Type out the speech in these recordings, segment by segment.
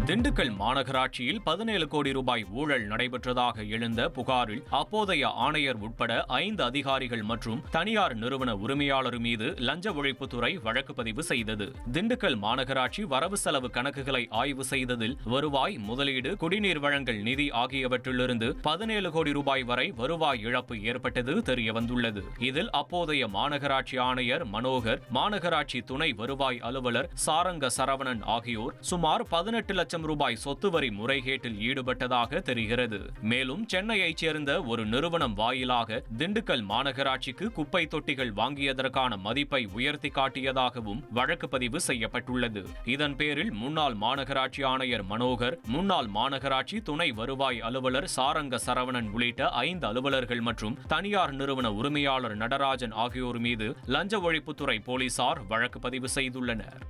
திண்டுக்கல் மாநகராட்சியில் 17 கோடி ரூபாய் ஊழல் நடைபெற்றதாக எழுந்த புகாரில் அப்போதைய ஆணையர் உட்பட 5 அதிகாரிகள் மற்றும் தனியார் நிறுவன உரிமையாளர் மீது லஞ்ச ஒழிப்புத்துறை வழக்கு பதிவு செய்தது. திண்டுக்கல் மாநகராட்சி வரவு செலவு கணக்குகளை ஆய்வு செய்ததில் வருவாய், முதலீடு, குடிநீர் வழங்கல் நிதி ஆகியவற்றிலிருந்து 17 கோடி ரூபாய் வரை வருவாய் இழப்பு ஏற்பட்டது தெரியவந்துள்ளது. இதில் அப்போதைய மாநகராட்சி ஆணையர் மனோகர், மாநகராட்சி துணை வருவாய் அலுவலர் சாரங்க சரவணன் ஆகியோர் சுமார் 18 லட்சம் ரூபாய் சொத்து வரி முறைகேட்டில் ஈடுபட்டதாக தெரிகிறது. மேலும் சென்னையைச் சேர்ந்த ஒரு நிறுவனம் வாயிலாக திண்டுக்கல் மாநகராட்சிக்கு குப்பை தொட்டிகள் வாங்கியதற்கான மதிப்பை உயர்த்தி காட்டியதாகவும் வழக்கு பதிவு செய்யப்பட்டுள்ளது. இதன் பேரில் முன்னாள் மாநகராட்சி ஆணையர் மனோகர், முன்னாள் மாநகராட்சி துணை வருவாய் அலுவலர் சாரங்க சரவணன் உள்ளிட்ட 5 அலுவலர்கள் மற்றும் தனியார் நிறுவன உரிமையாளர் நடராஜன் ஆகியோர் மீது லஞ்ச ஒழிப்புத்துறை போலீசார் வழக்கு பதிவு செய்துள்ளனர்.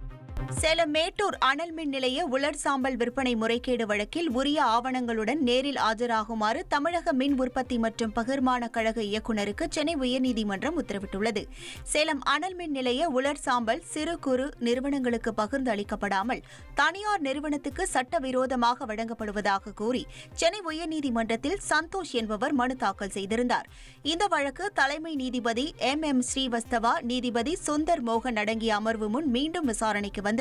சேலம் மேட்டூர் அனல் மின் நிலைய உலர் சாம்பல் விற்பனை முறைகேடு வழக்கில் உரிய ஆவணங்களுடன் நேரில் ஆஜராகுமாறு தமிழக மின் உற்பத்தி மற்றும் பகிர்மான கழக இயக்குநருக்கு சென்னை உயர்நீதிமன்றம் உத்தரவிட்டுள்ளது. சேலம் அனல் மின் நிலைய உலர் சாம்பல் சிறு குறு நிறுவனங்களுக்கு பகிர்ந்து அளிக்கப்படாமல் தனியார் நிறுவனத்துக்கு சட்டவிரோதமாக வழங்கப்படுவதாக கூறி சென்னை உயர்நீதிமன்றத்தில் சந்தோஷ் என்பவர் மனு தாக்கல் செய்திருந்தார். இந்த வழக்கு தலைமை நீதிபதி MM ஸ்ரீவஸ்தவா, நீதிபதி சுந்தர் மோகன் அடங்கிய அமர்வு முன் மீண்டும் விசாரணைக்கு வந்தது.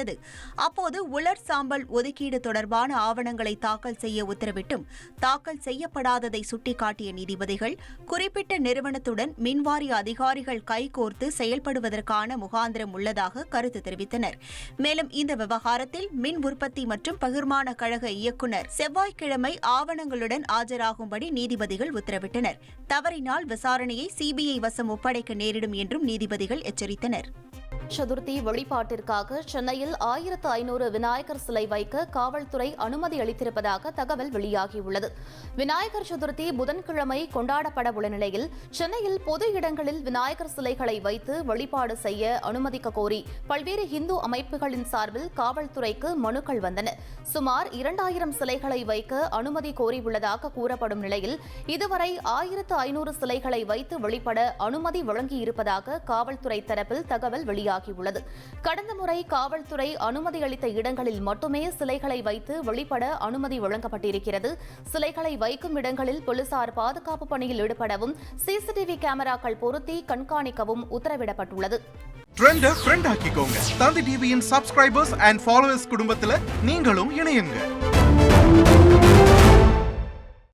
அப்போது உலர் சாம்பல் ஒதுக்கீடு தொடர்பான ஆவணங்களை தாக்கல் செய்ய உத்தரவிட்டும் தாக்கல் செய்யப்படாததை சுட்டிக்காட்டிய நீதிபதிகள் குறிப்பிட்ட நிறுவனத்துடன் மின்வாரிய அதிகாரிகள் கைகோர்த்து செயல்படுவதற்கான முகாந்திரம் உள்ளதாக கருத்து தெரிவித்தனர். மேலும் இந்த விவகாரத்தில் மின் உற்பத்தி மற்றும் பகிர்மான கழக இயக்குநர் செவ்வாய்க்கிழமை ஆவணங்களுடன் ஆஜராகும்படி நீதிபதிகள் உத்தரவிட்டனர். தவறினால் விசாரணையை CBI வசம் ஒப்படைக்க நேரிடும் என்றும் நீதிபதிகள் எச்சரித்தனர். சதுர்த்தி வழிபாட்டிற்காக சென்னையில் 1500 விநாயகர் சிலை வைக்க காவல்துறை அனுமதி அளித்திருப்பதாக தகவல் வெளியாகியுள்ளது. விநாயகர் சதுர்த்தி புதன்கிழமை கொண்டாடப்பட உள்ள நிலையில் சென்னையில் பொது இடங்களில் விநாயகர் சிலைகளை வைத்து வழிபாடு செய்ய அனுமதிக்க கோரி பல்வேறு இந்து அமைப்புகளின் சார்பில் காவல்துறைக்கு மனுக்கள் வந்தன. சுமார் 2000 சிலைகளை வைக்க அனுமதி கோரியுள்ளதாக கூறப்படும் நிலையில் இதுவரை 1500 சிலைகளை வைத்து வழிபட அனுமதி வழங்கியிருப்பதாக காவல்துறை தரப்பில் தகவல் வெளியாகியுள்ளது. கடந்த முறை காவல்துறை அனுமதி அளித்த இடங்களில் மட்டுமே சிலைகளை வைத்து வழிபட அனுமதி வழங்கப்பட்டிருக்கிறது. சிலைகளை வைக்கும் இடங்களில் போலீசார் பாதுகாப்பு பணியில் ஈடுபடவும் CCTV கேமராக்கள் பொருத்தி கண்காணிக்கவும் உத்தரவிடப்பட்டுள்ளது. தந்தி டிவியின் சப்ஸ்கிரைபர்ஸ் அண்ட் ஃபாலோவர்ஸ் குடும்பத்தில் நீங்களும் இணையுங்க.